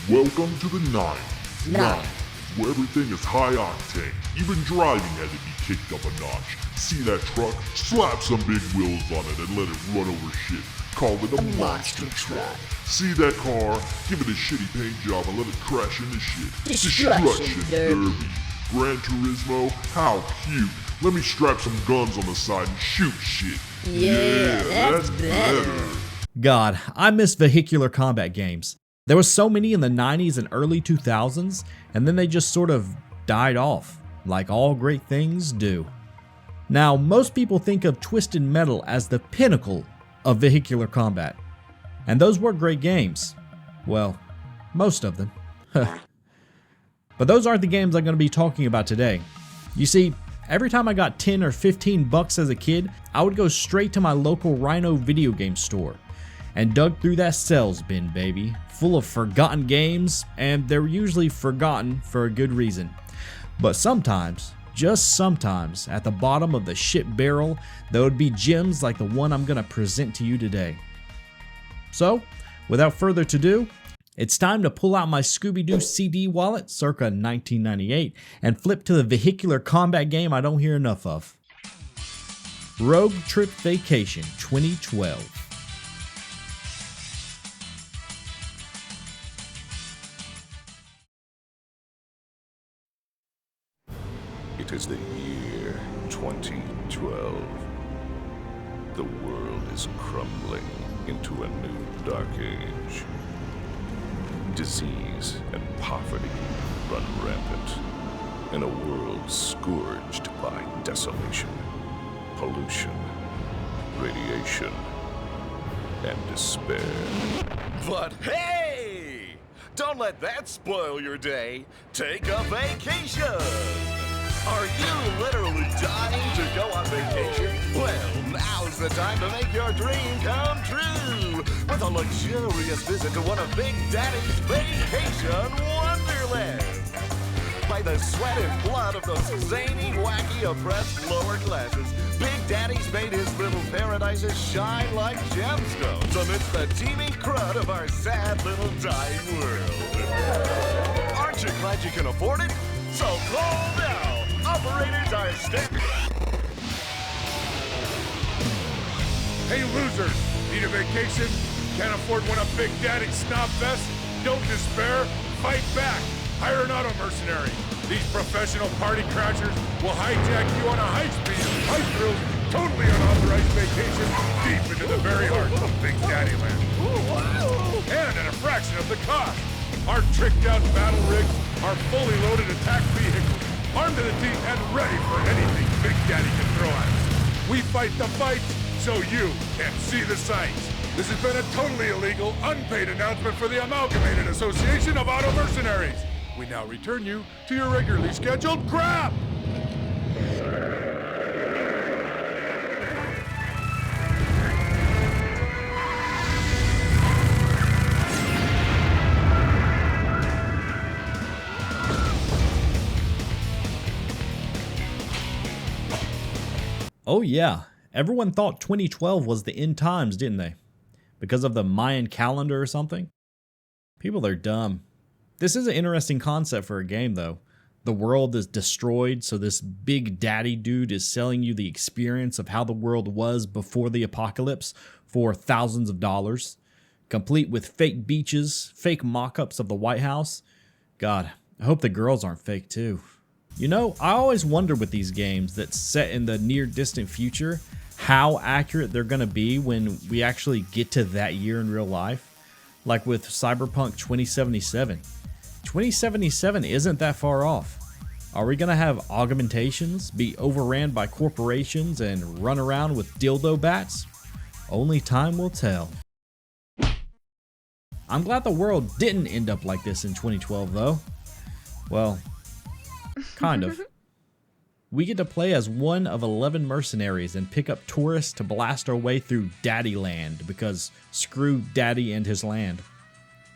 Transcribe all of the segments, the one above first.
Welcome to the Nine, where everything is high octane. Even driving had to be kicked up a notch. See that truck? Slap some big wheels on it and let it run over shit. Call it a monster truck. See that car? Give it a shitty paint job and let it crash into shit. Destruction Derby. Gran Turismo? How cute. Let me strap some guns on the side and shoot shit. Yeah, that's better. God, I miss vehicular combat games. There was so many in the 90s and early 2000s, and then they just sort of died off, like all great things do. Now, most people think of Twisted Metal as the pinnacle of vehicular combat, and those were great games. Well, most of them. But those aren't the games I'm going to be talking about today. You see, every time I got 10 or 15 bucks as a kid, I would go straight to my local Rhino video game store and dug through that sales bin, baby, full of forgotten games, and they're usually forgotten for a good reason. But sometimes, just sometimes, at the bottom of the shit barrel, there would be gems like the one I'm gonna present to you today. So, without further ado, it's time to pull out my Scooby-Doo CD wallet circa 1998 and flip to the vehicular combat game I don't hear enough of. Rogue Trip Vacation 2012. It is the year 2012. The world is crumbling into a new dark age. Disease and poverty run rampant in a world scourged by desolation, pollution, radiation, and despair. But hey! Don't let that spoil your day. Take a vacation! Are you literally dying to go on vacation? Well, now's the time to make your dream come true with a luxurious visit to one of Big Daddy's vacation wonderlands. By the sweat and blood of those zany, wacky, oppressed lower classes, Big Daddy's made his little paradises shine like gemstones amidst the teeming crud of our sad little dying world. Aren't you glad you can afford it? So call now. Operators are standing. Hey losers, need a vacation? Can't afford one of Big Daddy's snob fests? Don't despair, fight back. Hire an auto mercenary. These professional party crashers will hijack you on a high-speed, high-thrill, totally unauthorized vacation deep into the very heart of Big Daddy Land. And at a fraction of the cost. Our tricked-out battle rigs are fully loaded attack vehicles, armed to the teeth and ready for anything Big Daddy can throw at us. We fight the fights so you can see the sights. This has been a totally illegal, unpaid announcement for the Amalgamated Association of Auto Mercenaries. We now return you to your regularly scheduled crap! Oh yeah, everyone thought 2012 was the end times, didn't they? Because of the Mayan calendar or something? People are dumb. This is an interesting concept for a game though. The world is destroyed, so this Big Daddy dude is selling you the experience of how the world was before the apocalypse for thousands of dollars, complete with fake beaches, fake mock-ups of the White House. God, I hope the girls aren't fake too. You know, I always wonder with these games that's set in the near distant future, how accurate they're going to be when we actually get to that year in real life. Like with Cyberpunk 2077. 2077 isn't that far off. Are we going to have augmentations, be overran by corporations, and run around with dildo bats? Only time will tell. I'm glad the world didn't end up like this in 2012 though. Well, kind of. We get to play as one of 11 mercenaries and pick up tourists to blast our way through Daddy Land because screw Daddy and his land.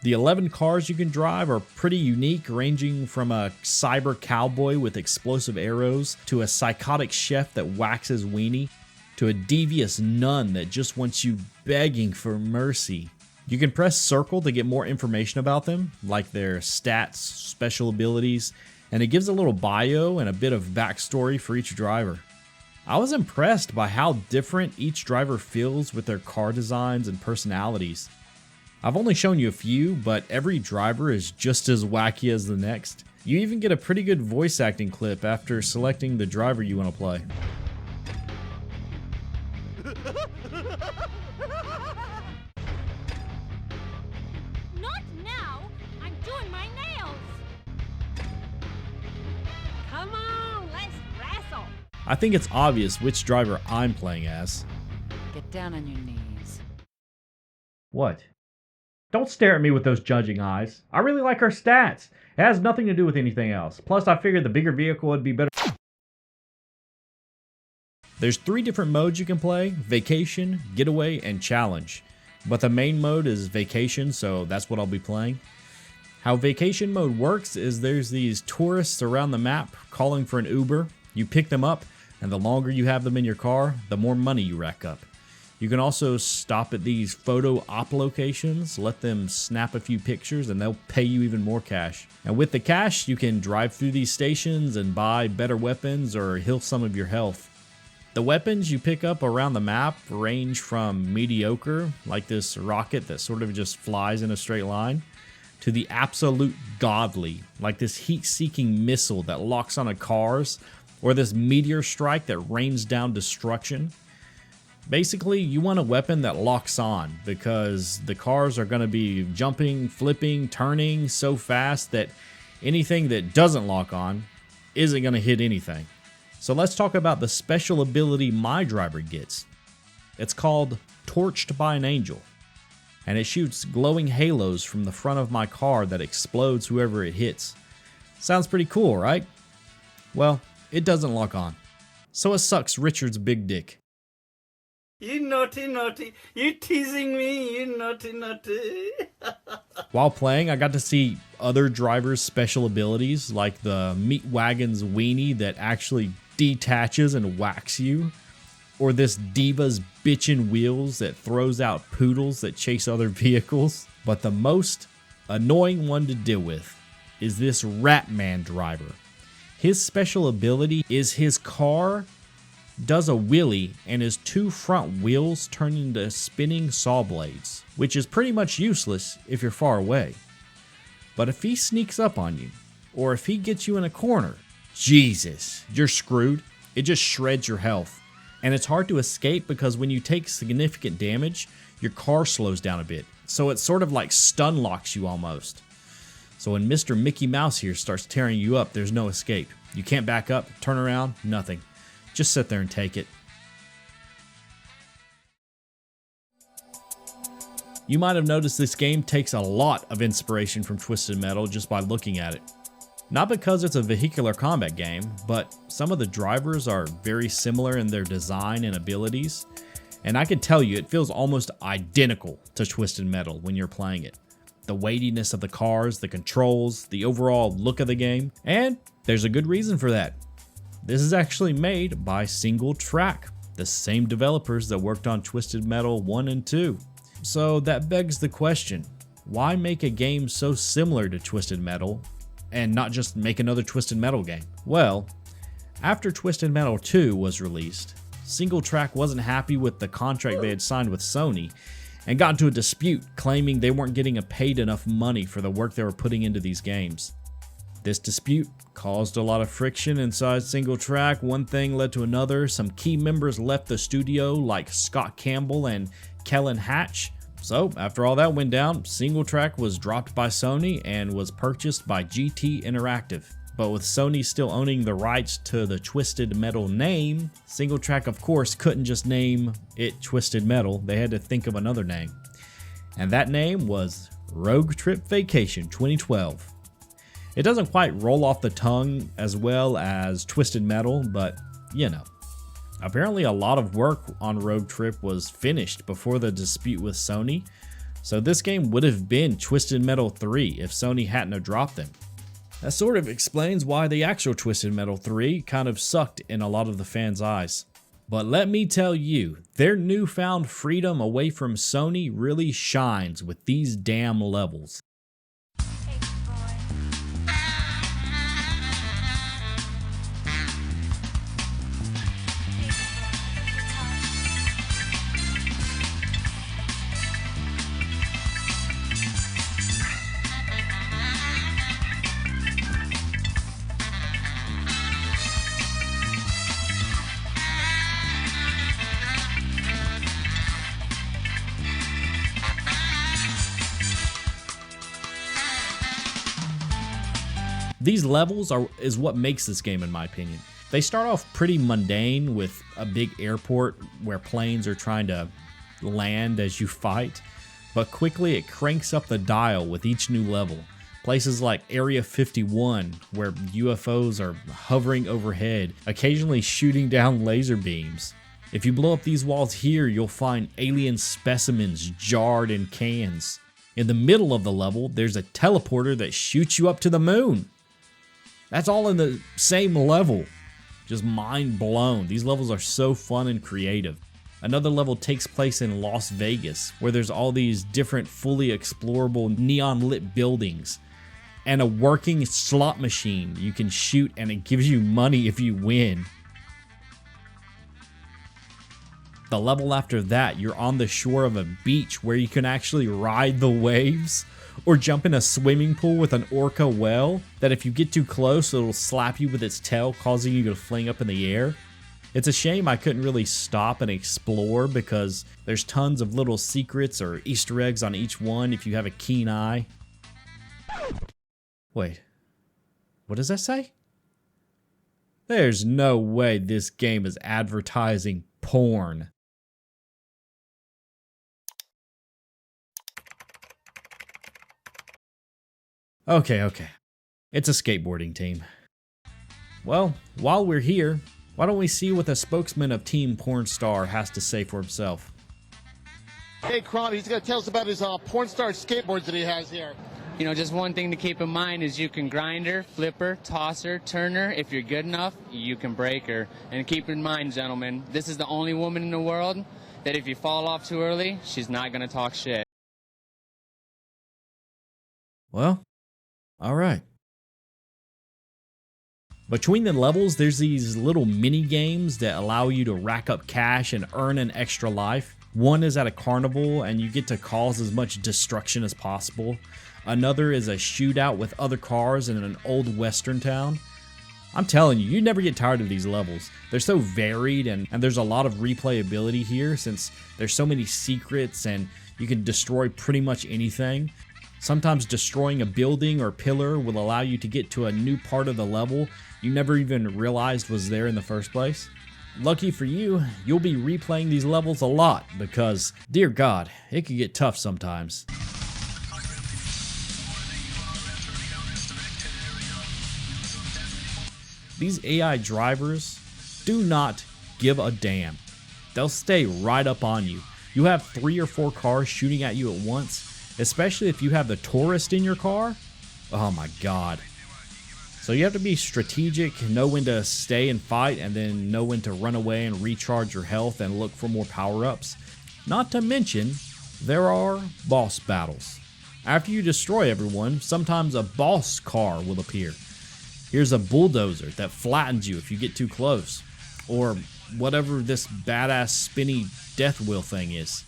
The 11 cars you can drive are pretty unique, ranging from a cyber cowboy with explosive arrows to a psychotic chef that waxes weenie to a devious nun that just wants you begging for mercy. You can press circle to get more information about them, like their stats, special abilities, and it gives a little bio and a bit of backstory for each driver. I was impressed by how different each driver feels with their car designs and personalities. I've only shown you a few, but every driver is just as wacky as the next. You even get a pretty good voice acting clip after selecting the driver you want to play. Not now! I'm doing my nails! Come on, let's wrestle! I think it's obvious which driver I'm playing as. Get down on your knees. What? Don't stare at me with those judging eyes. I really like her stats. It has nothing to do with anything else. Plus, I figured the bigger vehicle would be better. There's 3 different modes you can play: Vacation, Getaway, and Challenge. But the main mode is Vacation, so that's what I'll be playing. How Vacation mode works is there's these tourists around the map calling for an Uber. You pick them up, and the longer you have them in your car, the more money you rack up. You can also stop at these photo op locations, let them snap a few pictures, and they'll pay you even more cash. And with the cash, you can drive through these stations and buy better weapons or heal some of your health. The weapons you pick up around the map range from mediocre, like this rocket that sort of just flies in a straight line, to the absolute godly, like this heat-seeking missile that locks onto cars, or this meteor strike that rains down destruction. Basically, you want a weapon that locks on, because the cars are going to be jumping, flipping, turning so fast that anything that doesn't lock on isn't going to hit anything. So let's talk about the special ability my driver gets. It's called Torched by an Angel, and it shoots glowing halos from the front of my car that explodes whoever it hits. Sounds pretty cool, right? Well, it doesn't lock on. So it sucks Richard's big dick. You naughty, naughty. You teasing me, you naughty, naughty. While playing, I got to see other drivers' special abilities, like the Meat Wagon's weenie that actually detaches and whacks you, or this Diva's bitchin' wheels that throws out poodles that chase other vehicles. But the most annoying one to deal with is this Ratman driver. His special ability is his car does a wheelie and his 2 front wheels turn into spinning saw blades, which is pretty much useless if you're far away. But if he sneaks up on you, or if he gets you in a corner, Jesus, you're screwed. It just shreds your health. And it's hard to escape because when you take significant damage, your car slows down a bit. So it sort of like stun locks you almost. So when Mr. Mickey Mouse here starts tearing you up, there's no escape. You can't back up, turn around, nothing. Just sit there and take it. You might have noticed this game takes a lot of inspiration from Twisted Metal just by looking at it. Not because it's a vehicular combat game, but some of the drivers are very similar in their design and abilities. And I can tell you, it feels almost identical to Twisted Metal when you're playing it. The weightiness of the cars, the controls, the overall look of the game, and there's a good reason for that. This is actually made by Single Track, the same developers that worked on Twisted Metal 1 and 2. So that begs the question, why make a game so similar to Twisted Metal and not just make another Twisted Metal game? Well, after Twisted Metal 2 was released, Single Track wasn't happy with the contract they had signed with Sony and got into a dispute claiming they weren't getting paid enough money for the work they were putting into these games. This dispute caused a lot of friction inside Single Track. One thing led to another. Some key members left the studio like Scott Campbell and Kellen Hatch. So after all that went down, Single Track was dropped by Sony and was purchased by GT Interactive. But with Sony still owning the rights to the Twisted Metal name, Single Track of course couldn't just name it Twisted Metal. They had to think of another name. And that name was Rogue Trip Vacation 2012. It doesn't quite roll off the tongue as well as Twisted Metal, but you know. Apparently a lot of work on Rogue Trip was finished before the dispute with Sony, so this game would have been Twisted Metal 3 if Sony hadn't have dropped them. That sort of explains why the actual Twisted Metal 3 kind of sucked in a lot of the fans' eyes. But let me tell you, their newfound freedom away from Sony really shines with these damn levels. These levels is what makes this game in my opinion. They start off pretty mundane with a big airport where planes are trying to land as you fight, but quickly it cranks up the dial with each new level. Places like Area 51 where UFOs are hovering overhead, occasionally shooting down laser beams. If you blow up these walls here, you'll find alien specimens jarred in cans. In the middle of the level, there's a teleporter that shoots you up to the moon. That's all in the same level. Just mind blown. These levels are so fun and creative. Another level takes place in Las Vegas, where there's all these different fully explorable neon lit buildings and a working slot machine you can shoot, and it gives you money if you win. The level after that, you're on the shore of a beach where you can actually ride the waves or jump in a swimming pool with an orca whale that if you get too close, it'll slap you with its tail, causing you to fling up in the air. It's a shame I couldn't really stop and explore because there's tons of little secrets or Easter eggs on each one if you have a keen eye. Wait, what does that say? There's no way this game is advertising porn. Okay. It's a skateboarding team. Well, while we're here, why don't we see what the spokesman of Team Pornstar has to say for himself? Hey, Kron, he's going to tell us about his Pornstar skateboards that he has here. You know, just one thing to keep in mind is you can grind her, flip her, toss her, turn her. If you're good enough, you can break her. And keep in mind, gentlemen, this is the only woman in the world that if you fall off too early, she's not going to talk shit. Well, alright. Between the levels, there's these little mini games that allow you to rack up cash and earn an extra life. One is at a carnival and you get to cause as much destruction as possible. Another is a shootout with other cars in an old western town. I'm telling you, you never get tired of these levels. They're so varied and there's a lot of replayability here since there's so many secrets and you can destroy pretty much anything. Sometimes destroying a building or pillar will allow you to get to a new part of the level you never even realized was there in the first place. Lucky for you, you'll be replaying these levels a lot because, dear God, it can get tough sometimes. These AI drivers do not give a damn. They'll stay right up on you. You have 3 or 4 cars shooting at you at once, especially if you have the tourist in your car. Oh my God. So you have to be strategic, know when to stay and fight, and then know when to run away and recharge your health and look for more power-ups. Not to mention, there are boss battles. After you destroy everyone, sometimes a boss car will appear. Here's a bulldozer that flattens you if you get too close. Or whatever this badass spinny death wheel thing is.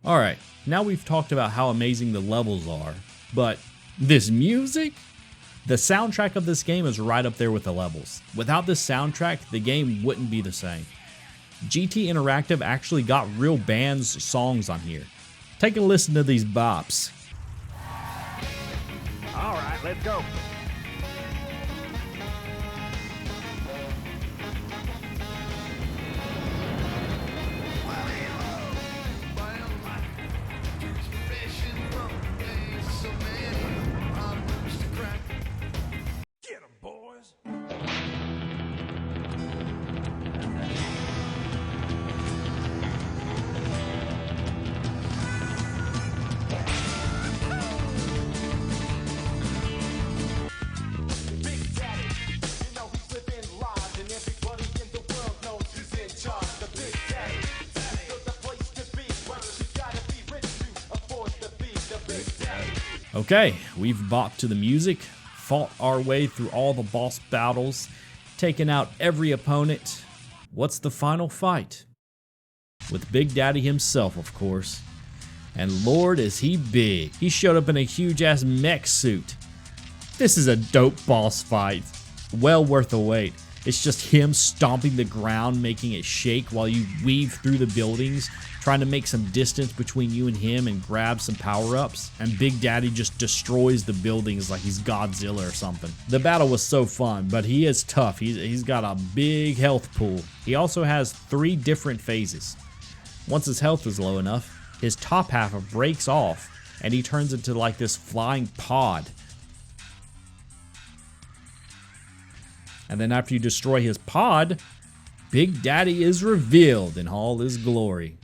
Alright, now we've talked about how amazing the levels are, but this music? The soundtrack of this game is right up there with the levels. Without this soundtrack, the game wouldn't be the same. GT Interactive actually got real bands' songs on here. Take a listen to these bops. Alright, let's go. Okay, we've bopped to the music, fought our way through all the boss battles, taken out every opponent. What's the final fight? With Big Daddy himself, of course. And Lord, is he big. He showed up in a huge ass mech suit. This is a dope boss fight. Well worth the wait. It's just him stomping the ground, making it shake while you weave through the buildings, trying to make some distance between you and him and grab some power-ups. And Big Daddy just destroys the buildings like he's Godzilla or something. The battle was so fun, but he is tough. He's got a big health pool. He also has 3 different phases. Once his health is low enough, his top half breaks off and he turns into like this flying pod. And then after you destroy his pod, Big Daddy is revealed in all his glory.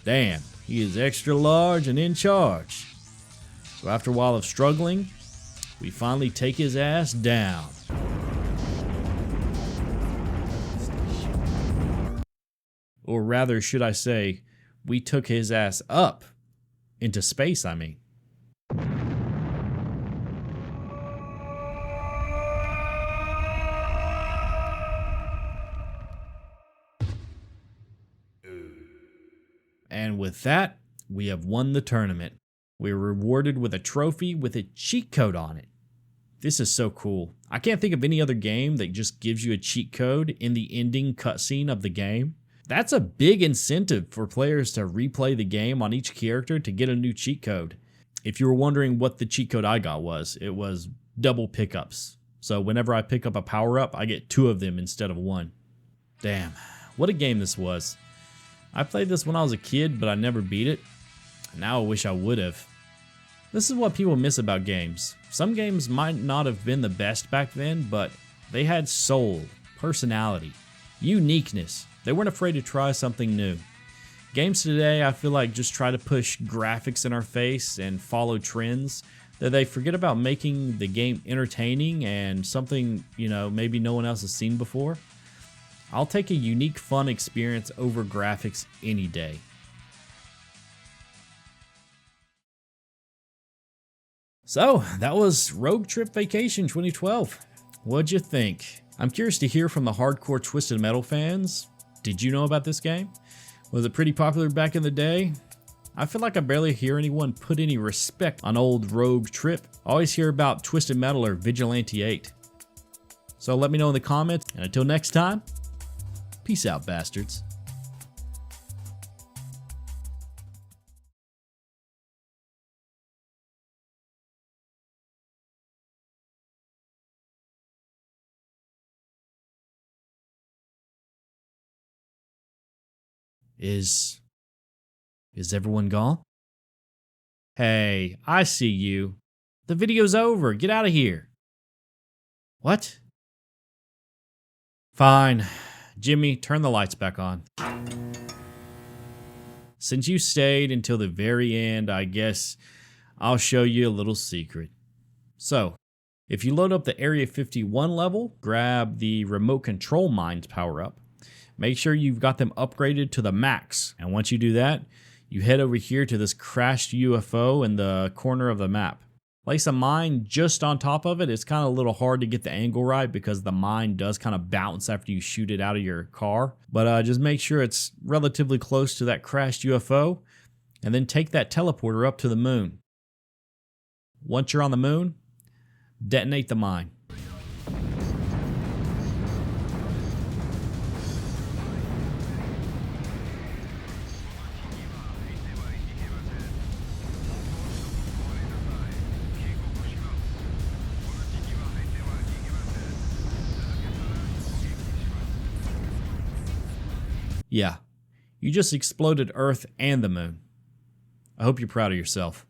Damn, he is extra large and in charge. So after a while of struggling, we finally take his ass down. Or rather, should I say, we took his ass up. Into space, I mean. And with that, we have won the tournament. We were rewarded with a trophy with a cheat code on it. This is so cool. I can't think of any other game that just gives you a cheat code in the ending cutscene of the game. That's a big incentive for players to replay the game on each character to get a new cheat code. If you were wondering what the cheat code I got was, it was double pickups. So whenever I pick up a power-up, I get 2 of them instead of 1. Damn, what a game this was. I played this when I was a kid, but I never beat it. Now I wish I would have. This is what people miss about games. Some games might not have been the best back then, but they had soul, personality, uniqueness. They weren't afraid to try something new. Games today, I feel like, just try to push graphics in our face and follow trends, that they forget about making the game entertaining and something, maybe no one else has seen before. I'll take a unique, fun experience over graphics any day. So, that was Rogue Trip Vacation 2012. What'd you think? I'm curious to hear from the hardcore Twisted Metal fans. Did you know about this game? Was it pretty popular back in the day? I feel like I barely hear anyone put any respect on old Rogue Trip. I always hear about Twisted Metal or Vigilante 8. So let me know in the comments, and until next time, peace out, bastards. Is everyone gone? Hey, I see you. The video's over. Get out of here. What? Fine. Jimmy, turn the lights back on. Since you stayed until the very end, I guess I'll show you a little secret. So, if you load up the Area 51 level, grab the remote control mines power-up. Make sure you've got them upgraded to the max. And once you do that, you head over here to this crashed UFO in the corner of the map. Place a mine just on top of it. It's kind of a little hard to get the angle right because the mine does kind of bounce after you shoot it out of your car. But just make sure it's relatively close to that crashed UFO. And then take that teleporter up to the moon. Once you're on the moon, detonate the mine. Yeah, you just exploded Earth and the moon. I hope you're proud of yourself.